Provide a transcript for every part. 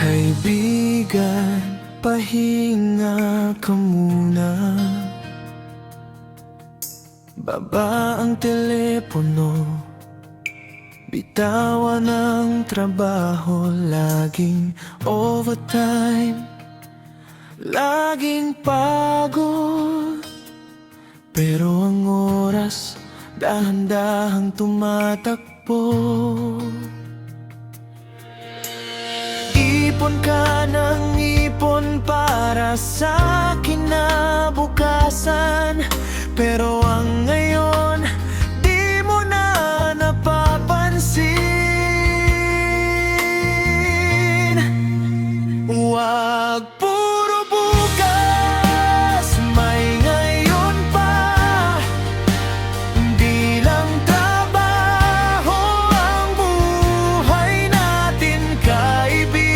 Kaibigan, pahinga ka muna. Baba ang telepono, bitawan ang trabaho. Laging overtime, laging pagod. Pero ang oras, dahan-dahang tumatakbo. Ipon ka ng ipon para sa kinabukasan. Pero ang ngayon, di mo na napapansin. Huwag puro bukas, may ngayon pa. Di lang trabaho ang buhay natin, kaibigan.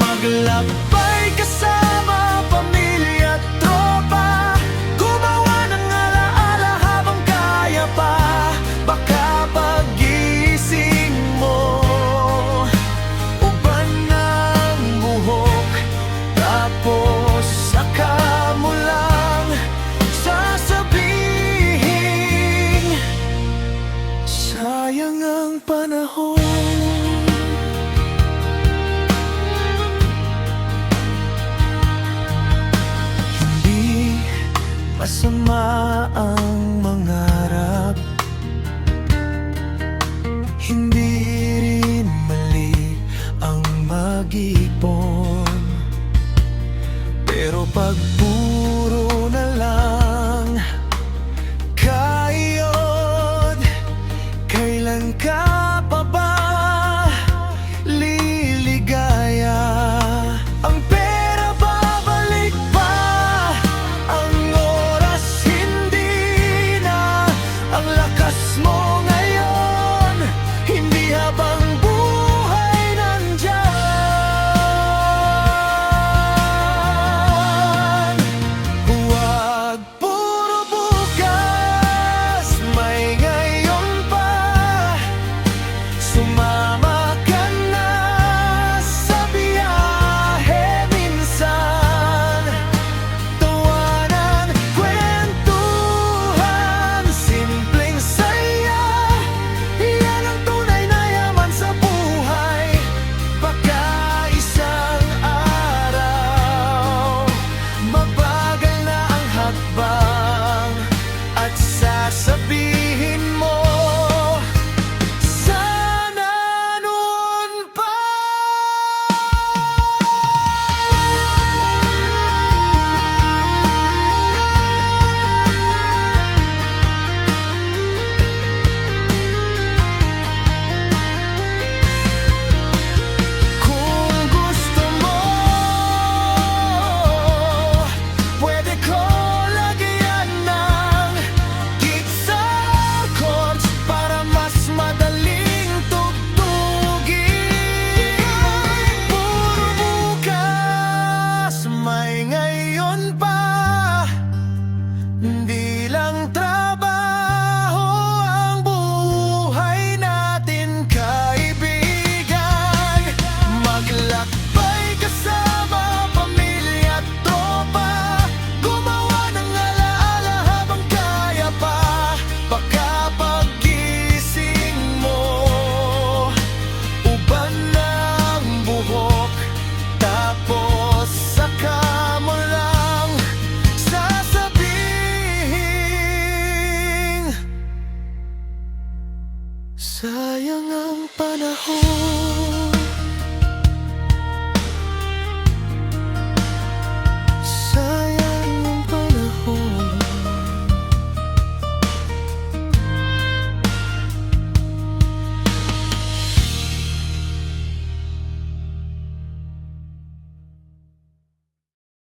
Maglakbay kasama pamilya at tropa, gumawa ng alaala habang kaya pa. Baka pagising mo, uban ng buhok, tapos saka mo lang sasabihin, sayang ang panahon. Hindi masama ang mangarap, hindi rin mali ang mag-ipon. Pero pag puro na lang kayod, kailan ka pa ba liligaya? Ang pera babalik pa, ang oras hindi na. Ang lakas mo ngayon, hindi habang buhay nandyan. Huwag puro bukas, may ngayon pa. Sumama ka na sa biyahe minsan. Tawanan, kwentuhan, simpleng saya. Yan ang tunay na yaman sa buhay. Baka isang araw, mabagal na ang hakbang at sasabihin mo, sana noon pa. Kung gusto mo, pwede ko lagyan ng guitar chords para mas madaling tugtugin. Puro bukas, may ngayon pa. Hindi lang trabaho ang buhay natin, kaibigan. Maglakbay kasama pamilya at tropa, gumawa ng alaala habang kaya pa. Baka pagising mo, uban ng buhok, tapos saka mo lang sasabihin, sayang ang panahon.